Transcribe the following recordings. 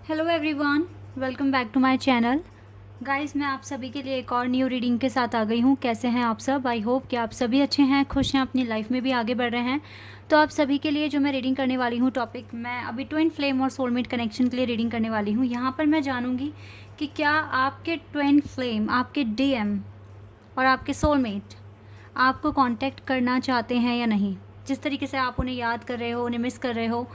Hello everyone, welcome back to my channel. Guys, मैं आप सभी के लिए एक और न्यू रीडिंग के साथ आ गई हूँ। कैसे हैं आप सब? आई होप कि आप सभी अच्छे हैं, खुश हैं, अपनी लाइफ में भी आगे बढ़ रहे हैं। तो आप सभी के लिए जो मैं रीडिंग करने वाली हूँ टॉपिक, मैं अभी ट्विन फ्लेम और सोलमेट कनेक्शन के लिए रीडिंग करने वाली हूँ। यहाँ पर मैं जानूँगी कि क्या आपके ट्विन फ्लेम, आपके डीएम और आपके सोलमेट आपको कांटेक्ट करना चाहते हैं या नहीं। जिस तरीके से आप उन्हें याद कर रहे हो, उन्हें मिस कर रहे हो,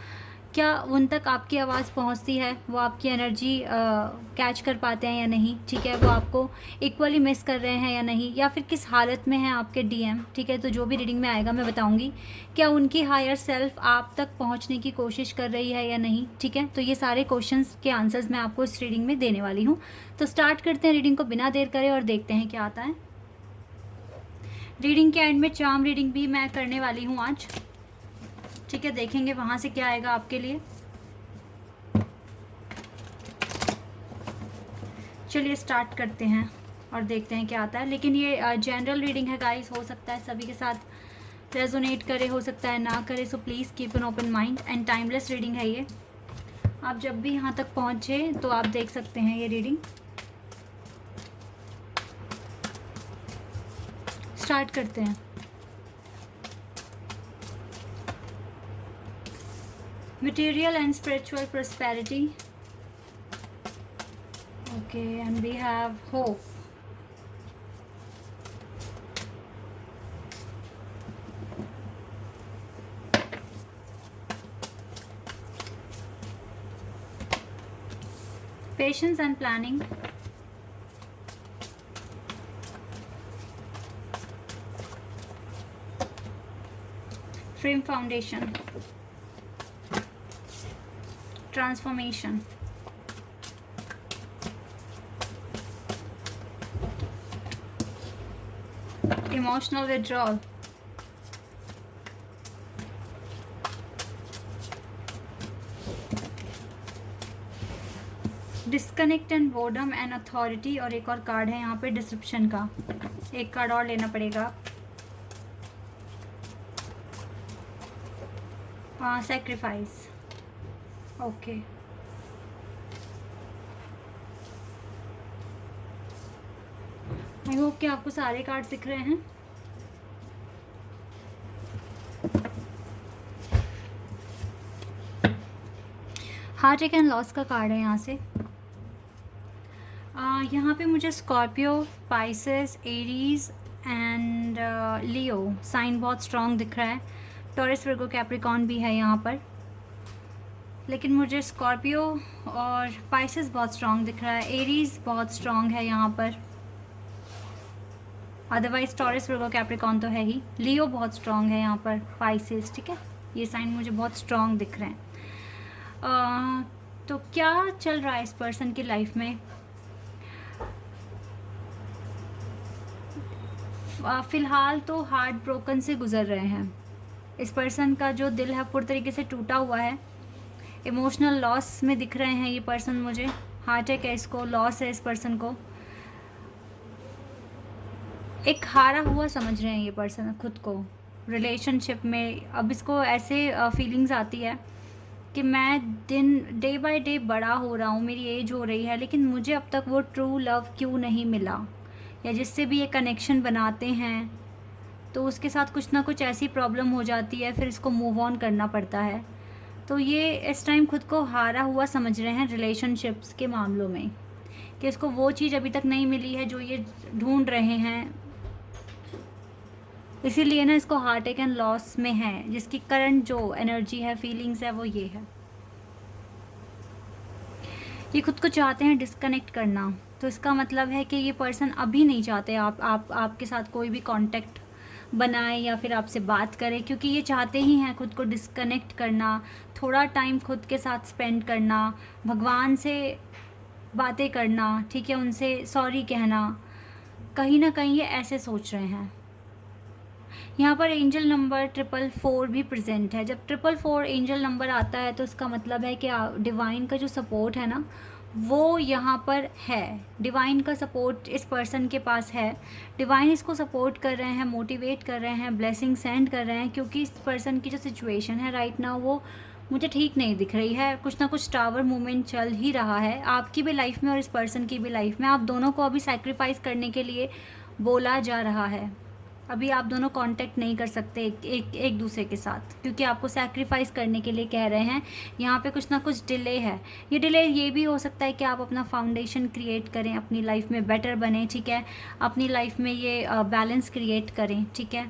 क्या उन तक आपकी आवाज़ पहुंचती है, वो आपकी एनर्जी कैच कर पाते हैं या नहीं, ठीक है, वो आपको इक्वली मिस कर रहे हैं या नहीं, या फिर किस हालत में हैं आपके डीएम, ठीक है। तो जो भी रीडिंग में आएगा मैं बताऊंगी क्या उनकी हायर सेल्फ आप तक पहुंचने की कोशिश कर रही है या नहीं, ठीक है। तो ये सारे क्वेश्चंस के आंसर्स मैं आपको इस रीडिंग में देने वाली हूँ। तो स्टार्ट करते हैं रीडिंग को बिना देर करे और देखते हैं क्या आता है। रीडिंग के एंड में चार्म रीडिंग भी मैं करने वाली हूँ आज, ठीक है। देखेंगे वहाँ से क्या आएगा आपके लिए। चलिए स्टार्ट करते हैं और देखते हैं क्या आता है। लेकिन ये जनरल रीडिंग है गाइस, हो सकता है सभी के साथ रेजोनेट करे, हो सकता है ना करे। So please keep an open mind and timeless reading है ये। आप जब भी यहाँ तक पहुँचे तो आप देख सकते हैं ये रीडिंग। स्टार्ट करते हैं। Material and spiritual prosperity. Okay, and we have hope. Patience and planning. Firm foundation. Transformation. Emotional withdrawal. Disconnect and boredom and authority. और एक और कार्ड है यहाँ पे डिसरप्शन का, एक कार्ड और लेना पड़ेगा। सैक्रिफाइस। ओके, आई होप कि आपको सारे कार्ड दिख रहे हैं। हार्ट एंड लॉस का कार्ड है यहाँ से। यहाँ पे मुझे Scorpio, Pisces, Aries and Leo sign बहुत स्ट्रॉन्ग दिख रहा है। टॉरस, वर्गो, कैप्रिकॉर्न भी है यहाँ पर, लेकिन मुझे स्कॉर्पियो और पाइसेस बहुत स्ट्रॉन्ग दिख रहा है। एरीज बहुत स्ट्रॉन्ग है यहाँ पर, अदरवाइज टॉरस, वर्गो, कैप्रिकॉर्न तो है ही। लियो बहुत स्ट्रॉन्ग है यहाँ पर, पाइसेस, ठीक है। ये साइन मुझे बहुत स्ट्रॉन्ग दिख रहे हैं। तो क्या चल रहा है इस पर्सन की लाइफ में? फ़िलहाल तो हार्ट ब्रोकन से गुज़र रहे हैं। इस पर्सन का जो दिल है पूरी तरीके से टूटा हुआ है। इमोशनल लॉस में दिख रहे हैं ये पर्सन मुझे। हार्ट अटैक है इसको, लॉस है इस पर्सन को। एक हारा हुआ समझ रहे हैं ये पर्सन खुद को रिलेशनशिप में। अब इसको ऐसे फीलिंग्स आती है कि मैं डे बाय डे बड़ा हो रहा हूँ, मेरी एज हो रही है, लेकिन मुझे अब तक वो ट्रू लव क्यों नहीं मिला, या जिससे भी ये कनेक्शन बनाते हैं तो उसके साथ कुछ ना कुछ ऐसी प्रॉब्लम हो जाती है, फिर इसको मूव ऑन करना पड़ता है। तो ये इस टाइम खुद को हारा हुआ समझ रहे हैं रिलेशनशिप्स के मामलों में, कि इसको वो चीज़ अभी तक नहीं मिली है जो ये ढूंढ रहे हैं। इसीलिए ना इसको हार्ट अटैक एंड लॉस में है, जिसकी करंट जो एनर्जी है, फीलिंग्स है, वो ये है। ये खुद को चाहते हैं डिस्कनेक्ट करना। तो इसका मतलब है कि ये पर्सन अभी नहीं चाहते आपके साथ कोई भी कांटेक्ट बनाए या फिर आपसे बात करे, क्योंकि ये चाहते ही हैं खुद को डिस्कनेक्ट करना, थोड़ा टाइम खुद के साथ स्पेंड करना, भगवान से बातें करना, ठीक है, उनसे सॉरी कहना। कहीं ना कहीं ये ऐसे सोच रहे हैं। यहाँ पर एंजल नंबर 444 भी प्रेजेंट है। जब 444 एंजल नंबर आता है तो इसका मतलब है कि डिवाइन का जो सपोर्ट है ना, वो यहाँ पर है। डिवाइन का सपोर्ट इस पर्सन के पास है। डिवाइन इसको सपोर्ट कर रहे हैं, मोटिवेट कर रहे हैं, ब्लेसिंग सेंड कर रहे हैं, क्योंकि इस पर्सन की जो सिचुएशन है राइट नाउ वो मुझे ठीक नहीं दिख रही है, कुछ ना कुछ टावर मूवमेंट चल ही रहा है आपकी भी लाइफ में और इस पर्सन की भी लाइफ में। आप दोनों को अभी सैक्रिफाइस करने के लिए बोला जा रहा है। अभी आप दोनों कांटेक्ट नहीं कर सकते एक दूसरे के साथ, क्योंकि आपको सैक्रिफाइस करने के लिए कह रहे हैं। यहाँ पे कुछ ना कुछ डिले है। ये डिले ये भी हो सकता है कि आप अपना फाउंडेशन क्रिएट करें, अपनी लाइफ में बेटर बने, ठीक है, अपनी लाइफ में ये बैलेंस क्रिएट करें, ठीक है,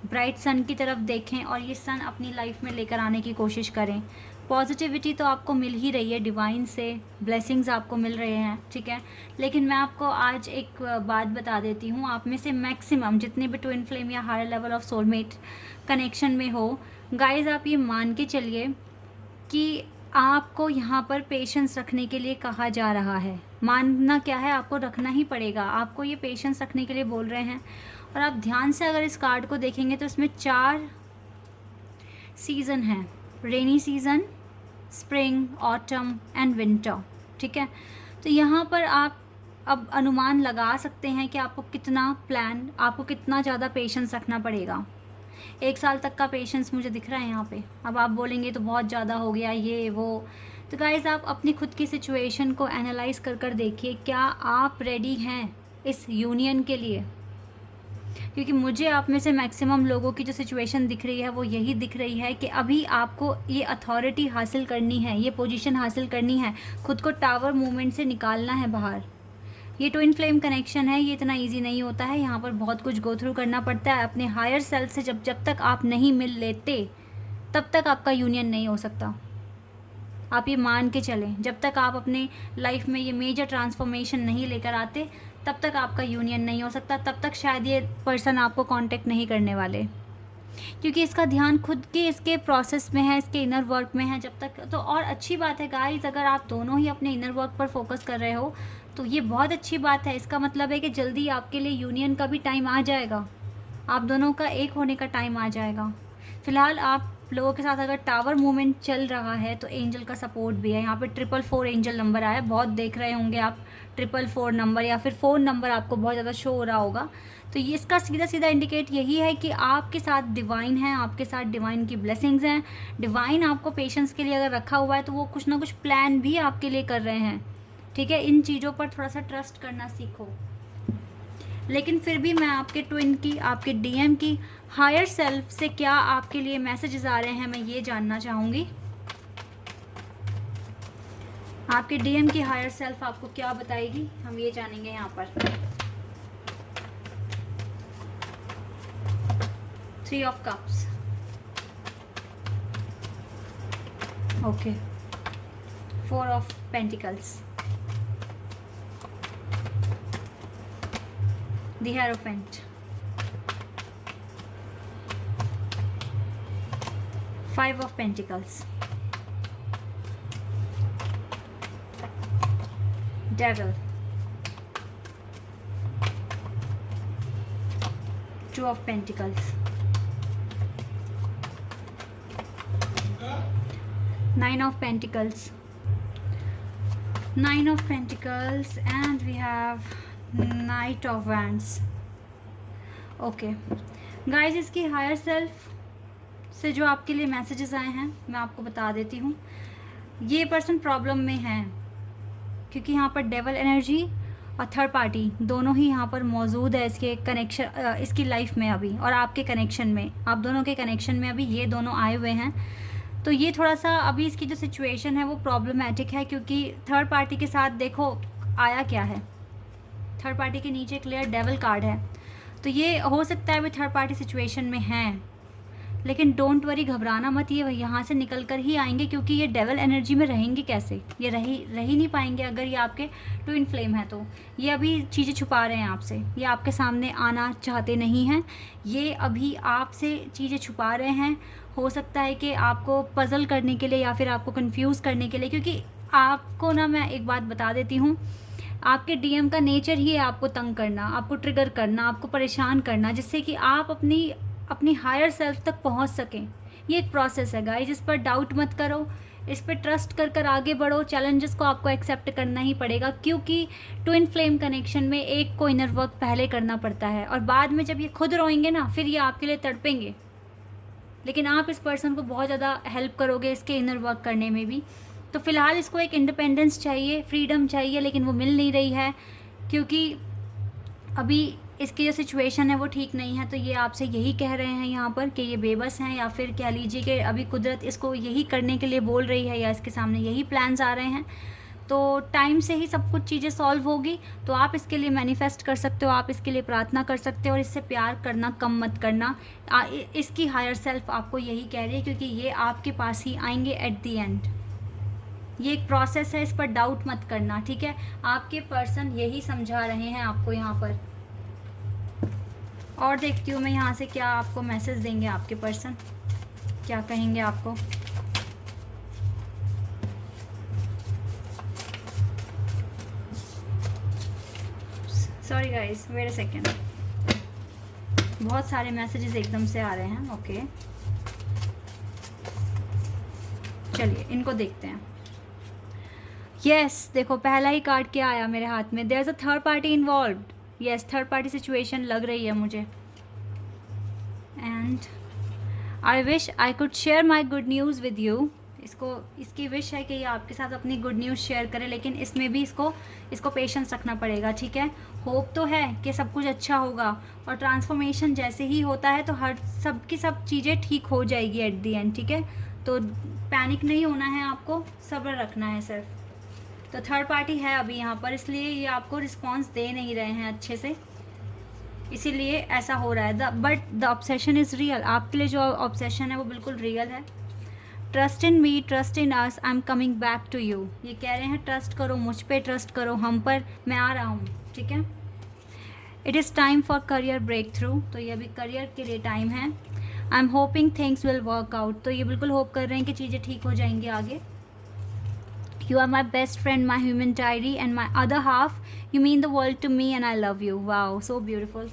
ब्राइट सन की तरफ देखें और ये सन अपनी लाइफ में लेकर आने की कोशिश करें। पॉजिटिविटी तो आपको मिल ही रही है, डिवाइन से ब्लेसिंग्स आपको मिल रहे हैं, ठीक है। लेकिन मैं आपको आज एक बात बता देती हूँ, आप में से मैक्सिमम जितने भी ट्विन फ्लेम या higher level of soulmate connection में हो, गाइज आप ये मान के चलिए कि आपको यहाँ पर पेशेंस रखने के लिए कहा जा रहा है। मानना क्या है, आपको रखना ही पड़ेगा। आपको ये पेशेंस रखने के लिए बोल रहे हैं। और आप ध्यान से अगर इस कार्ड को देखेंगे तो इसमें 4 सीज़न हैं, rainy season, spring, autumn and winter, ठीक है। तो यहाँ पर आप अब अनुमान लगा सकते हैं कि आपको कितना ज़्यादा पेशेंस रखना पड़ेगा। 1 साल तक का पेशेंस मुझे दिख रहा है यहाँ पे। अब आप बोलेंगे तो बहुत ज़्यादा हो गया ये वो। तो गाइज़ आप अपनी खुद की सिचुएशन को एनालाइज कर देखिए, क्या आप रेडी हैं इस यूनियन के लिए। क्योंकि मुझे आप में से मैक्सिमम लोगों की जो सिचुएशन दिख रही है वो यही दिख रही है कि अभी आपको ये अथॉरिटी हासिल करनी है, ये पोजीशन हासिल करनी है, खुद को टावर मूवमेंट से निकालना है बाहर। ये ट्विन फ्लेम कनेक्शन है, ये इतना इजी नहीं होता है। यहाँ पर बहुत कुछ गो थ्रू करना पड़ता है अपने हायर सेल्फ से। जब तक आप नहीं मिल लेते तब तक आपका यूनियन नहीं हो सकता। आप ये मान के चलें, जब तक आप अपने लाइफ में ये मेजर ट्रांसफॉर्मेशन नहीं लेकर आते तब तक आपका यूनियन नहीं हो सकता। तब तक शायद ये पर्सन आपको कांटेक्ट नहीं करने वाले, क्योंकि इसका ध्यान खुद के इसके प्रोसेस में है, इसके इनर वर्क में है जब तक। तो और अच्छी बात है गाइस, अगर आप दोनों ही अपने इनर वर्क पर फोकस कर रहे हो तो ये बहुत अच्छी बात है। इसका मतलब है कि जल्दी आपके लिए यूनियन का भी टाइम आ जाएगा, आप दोनों का एक होने का टाइम आ जाएगा। फ़िलहाल आप लोगों के साथ अगर टावर मूवमेंट चल रहा है तो एंजल का सपोर्ट भी है। यहाँ पे 444 एंजल नंबर आया, बहुत देख रहे होंगे आप 444 नंबर, या फिर फ़ोन नंबर आपको बहुत ज़्यादा शो हो रहा होगा। तो ये इसका सीधा इंडिकेट यही है कि आपके साथ डिवाइन है, आपके साथ डिवाइन की ब्लेसिंग्स हैं। डिवाइन आपको पेशेंस के लिए अगर रखा हुआ है तो वो कुछ ना कुछ प्लान भी आपके लिए कर रहे हैं, ठीक है। इन चीज़ों पर थोड़ा सा ट्रस्ट करना सीखो। लेकिन फिर भी मैं आपके ट्विन की, आपके डीएम की हायर सेल्फ से क्या आपके लिए मैसेजेस आ रहे हैं मैं ये जानना चाहूँगी। आपके डीएम की हायर सेल्फ आपको क्या बताएगी, हम ये जानेंगे यहाँ पर। 3 of cups, okay, 4 of pentacles, the Hierophant, 5 of Pentacles, Devil, 2 of Pentacles, 9 of Pentacles, 9 of Pentacles, and we have night of wands. Okay guys, इसकी हायर सेल्फ से जो आपके लिए मैसेजेस आए हैं मैं आपको बता देती हूँ। ये पर्सन प्रॉब्लम में है क्योंकि यहाँ पर डेवल एनर्जी और थर्ड पार्टी दोनों ही यहाँ पर मौजूद है इसके कनेक्शन, इसकी लाइफ में अभी, और आपके कनेक्शन में, आप दोनों के कनेक्शन में अभी ये दोनों आए हुए हैं। तो ये थोड़ा सा अभी इसकी जो सिचुएशन है वो प्रॉब्लमेटिक है, क्योंकि थर्ड पार्टी के साथ देखो आया क्या है, थर्ड पार्टी के नीचे क्लियर डेवल कार्ड है। तो ये हो सकता है वे थर्ड पार्टी सिचुएशन में हैं, लेकिन डोंट वरी, घबराना मत, ये यहाँ से निकल कर ही आएंगे। क्योंकि ये डेवल एनर्जी में रहेंगे कैसे, ये रह ही नहीं पाएंगे अगर ये आपके ट्विन फ्लेम है। तो ये अभी चीज़ें छुपा रहे हैं आपसे, ये आपके सामने आना चाहते नहीं हैं, ये अभी आपसे चीज़ें छुपा रहे हैं। हो सकता है कि आपको पज़ल करने के लिए या फिर आपको कंफ्यूज करने के लिए, क्योंकि आपको ना मैं एक बात बता देती हूँ, आपके डीएम का नेचर ही है आपको तंग करना, आपको ट्रिगर करना, आपको परेशान करना, जिससे कि आप अपनी हायर सेल्फ तक पहुंच सकें। ये एक प्रोसेस है गाइस, इस पर डाउट मत करो, इस पर ट्रस्ट कर आगे बढ़ो। चैलेंजेस को आपको एक्सेप्ट करना ही पड़ेगा, क्योंकि ट्विन फ्लेम कनेक्शन में एक को इनर वर्क पहले करना पड़ता है, और बाद में जब ये खुद रोएंगे ना फिर ये आपके लिए तड़पेंगे। लेकिन आप इस पर्सन को बहुत ज़्यादा हेल्प करोगे इसके इनर वर्क करने में भी। तो फ़िलहाल इसको एक इंडिपेंडेंस चाहिए, फ्रीडम चाहिए, लेकिन वो मिल नहीं रही है क्योंकि अभी इसकी जो सिचुएशन है वो ठीक नहीं है। तो ये आपसे यही कह रहे हैं यहाँ पर कि ये बेबस हैं, या फिर कह लीजिए कि अभी कुदरत इसको यही करने के लिए बोल रही है, या इसके सामने यही प्लान्स आ रहे हैं। तो टाइम से ही सब कुछ चीज़ें सॉल्व होगी। तो आप इसके लिए मैनिफेस्ट कर सकते हो, आप इसके लिए प्रार्थना कर सकते हो, और इससे प्यार करना कम मत करना। इसकी हायर सेल्फ आपको यही कह रही है, क्योंकि ये आपके पास ही आएंगे एट द एंड। ये एक प्रोसेस है, इस पर डाउट मत करना, ठीक है। आपके पर्सन यही समझा रहे हैं आपको यहाँ पर। और देखती हूँ मैं यहाँ से क्या आपको मैसेज देंगे आपके पर्सन, क्या कहेंगे आपको। Sorry guys, wait a second, बहुत सारे मैसेजेस एकदम से आ रहे हैं। ओके चलिए इनको देखते हैं। यस देखो पहला ही कार्ड क्या आया मेरे हाथ में, there is a third party involved. Yes third party situation लग रही है मुझे। And I wish I could share my good news with you. इसकी विश है कि ये आपके साथ अपनी गुड न्यूज़ शेयर करे, लेकिन इसमें भी इसको पेशेंस रखना पड़ेगा, ठीक है। होप तो है कि सब कुछ अच्छा होगा, और ट्रांसफॉर्मेशन जैसे ही होता है तो हर सब चीज़ें ठीक हो जाएगी एट दी एंड, ठीक है। तो पैनिक नहीं होना है, आपको सब्र रखना है सिर्फ। तो थर्ड पार्टी है अभी यहाँ पर, इसलिए ये आपको रिस्पॉन्स दे नहीं रहे हैं अच्छे से, इसीलिए ऐसा हो रहा है। But the obsession is real. आपके लिए जो ऑब्सेशन है वो बिल्कुल रियल है। Trust in me, trust in us, I am coming back to you. ये कह रहे हैं ट्रस्ट करो मुझ पे, ट्रस्ट करो हम पर, मैं आ रहा हूँ, ठीक है। It is time for career breakthrough. तो ये अभी करियर के लिए टाइम है। I am hoping things will work out. तो ये बिल्कुल होप कर रहे हैं कि चीज़ें ठीक हो जाएंगी आगे। You are my best friend, my human diary, and my other half. You mean the world to me and I love you. Wow, so beautiful.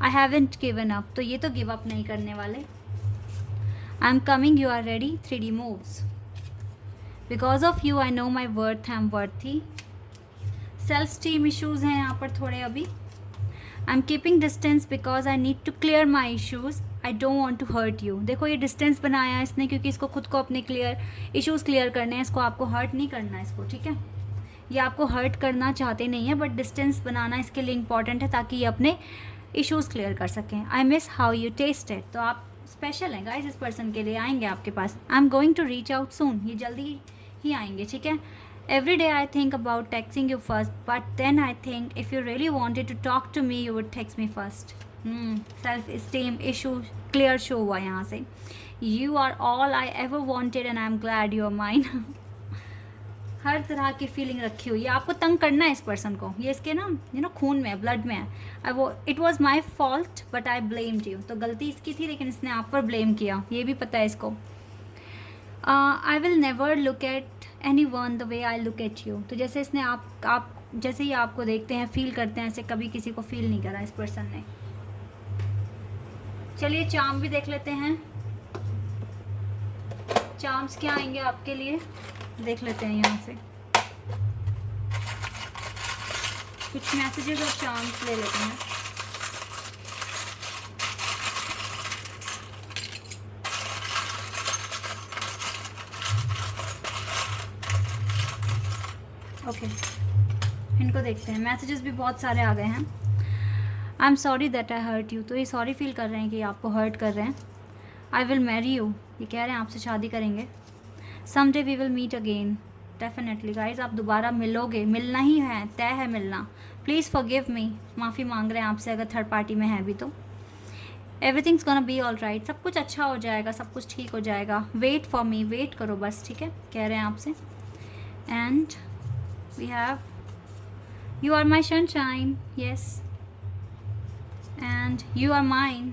I haven't given up. तो ये तो give up नहीं करने वाले। I'm coming, you are ready. 3D moves. Because of you, I know my worth. I'm worthy. Self-esteem issues हैं यहाँ पर थोड़े अभी। I'm keeping distance because I need to clear my issues. I don't want to hurt you. देखो ये distance बनाया है इसने क्योंकि इसको खुद को अपने इश्यूज़ क्लियर करने हैं। इसको आपको हर्ट नहीं करना है इसको, ठीक है। ये आपको हर्ट करना चाहते नहीं है, बट डिस्टेंस बनाना इसके लिए इंपॉर्टेंट है ताकि ये अपने इश्यूज़ क्लियर कर सकें। I miss how you tested. तो आप स्पेशल हैं गाइस, इस पर्सन के लिए आएंगे आपके पास। I am going to reach out soon. ये जल्दी ही आएंगे, ठीक है। Every day I think about texting you first, but then I think if you really wanted to talk to me you would text me first. Self esteem issue clear show हुआ यहाँ से। You are all I ever wanted and I am glad you are mine. हर तरह की feeling रखी हुई है। आपको तंग करना है इस पर्सन को, ये इसके ना खून में है, ब्लड में है। वो it was my fault but I blamed you. तो गलती इसकी थी लेकिन इसने आप पर ब्लेम किया, ये भी पता है इसको। I will never look at any one the way I look at you. तो जैसे इसने आप जैसे ही आपको देखते हैं फील करते हैं, ऐसे कभी किसी को फील नहीं करा इस पर्सन ने। चलिए चार्म भी देख लेते हैं। चार्म्स क्या आएंगे आपके लिए, देख लेते हैं यहाँ से। कुछ मैसेजेस और चार्म्स ले लेते हैं। ओके इनको देखते हैं। मैसेजेस भी बहुत सारे आ गए हैं। I am sorry that I hurt you. तो ये सॉरी फील कर रहे हैं कि आपको हर्ट कर रहे हैं। I will marry you. ये कह रहे हैं आपसे शादी करेंगे। Someday we will meet again. Definitely guys आप दोबारा मिलोगे, मिलना ही है, तय है मिलना। Please forgive me. माफ़ी मांग रहे हैं आपसे अगर थर्ड पार्टी में है भी तो। Everything's gonna be all right. सब कुछ अच्छा हो जाएगा, सब कुछ ठीक हो जाएगा। वेट फॉर मी, वेट करो बस, ठीक है, कह रहे हैं आपसे। And we have you are my sunshine. Yes and you are mine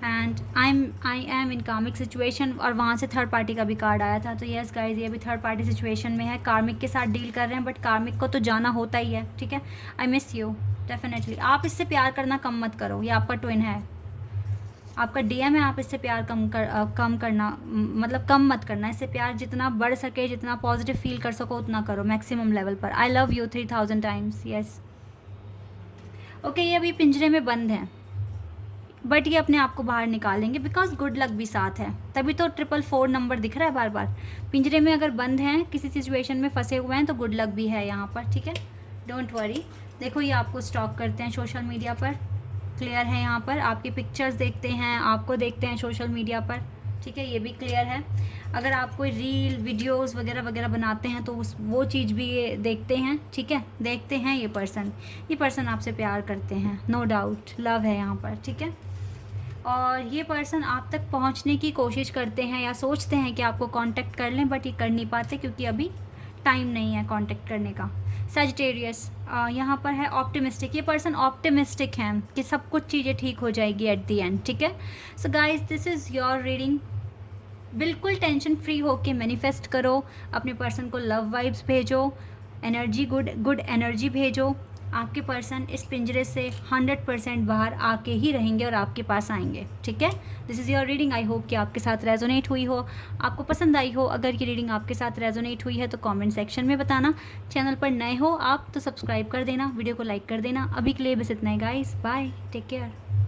and I am in karmic situation। और वहाँ से थर्ड पार्टी का भी कार्ड आया था। तो यस गाइज ये भी थर्ड पार्टी सिचुएशन में है, कार्मिक के साथ डील कर रहे हैं, बट कार्मिक को तो जाना होता ही है, ठीक है। I miss you definitely. आप इससे प्यार करना कम मत करो, ये आपका ट्विन है, आपका डीएम है। आप इससे प्यार कम करना मतलब कम मत करना। इससे प्यार जितना बढ़ सके, जितना पॉजिटिव फील कर सको उतना करो मैक्सिमम लेवल पर। I love you 3000 times. Yes okay ये अभी पिंजरे में बंद हैं, बट ये अपने आप को बाहर निकालेंगे बिकॉज गुड लक भी साथ है। तभी तो 444 नंबर दिख रहा है बार बार। पिंजरे में अगर बंद हैं, किसी सिचुएशन में फंसे हुए हैं, तो गुड लक भी है यहाँ पर, ठीक है, डोंट वरी। देखो ये आपको स्टॉक करते हैं सोशल मीडिया पर, क्लियर है यहाँ पर। आपकी पिक्चर्स देखते हैं, आपको देखते हैं सोशल मीडिया पर, ठीक है, ये भी क्लियर है। अगर आप कोई रील वीडियोस वगैरह वगैरह बनाते हैं तो वो चीज़ भी ये देखते हैं, ठीक है, देखते हैं। ये पर्सन आपसे प्यार करते हैं, नो डाउट, लव है यहाँ पर, ठीक है। और ये पर्सन आप तक पहुँचने की कोशिश करते हैं या सोचते हैं कि आपको कांटेक्ट कर लें, बट ये कर नहीं पाते क्योंकि अभी टाइम नहीं है कांटेक्ट करने का। सजिटेरियस यहाँ पर है ऑप्टिमिस्टिक। ये पर्सन ऑप्टिमिस्टिक हैं कि सब कुछ चीज़ें ठीक हो जाएगी एट द एंड, ठीक है। So guys, this is your reading. बिल्कुल टेंशन फ्री होके मैनिफेस्ट करो, अपने पर्सन को लव वाइब्स भेजो, एनर्जी गुड एनर्जी भेजो। आपके पर्सन इस पिंजरे से 100% बाहर आके ही रहेंगे और आपके पास आएंगे, ठीक है। This is your reading. I hope कि आपके साथ रेजोनेट हुई हो, आपको पसंद आई हो। अगर ये रीडिंग आपके साथ रेजोनेट हुई है तो कमेंट सेक्शन में बताना। चैनल पर नए हो आप तो सब्सक्राइब कर देना, वीडियो को लाइक कर देना। अभी के लिए बस इतना ही गाइस, बाय, टेक केयर।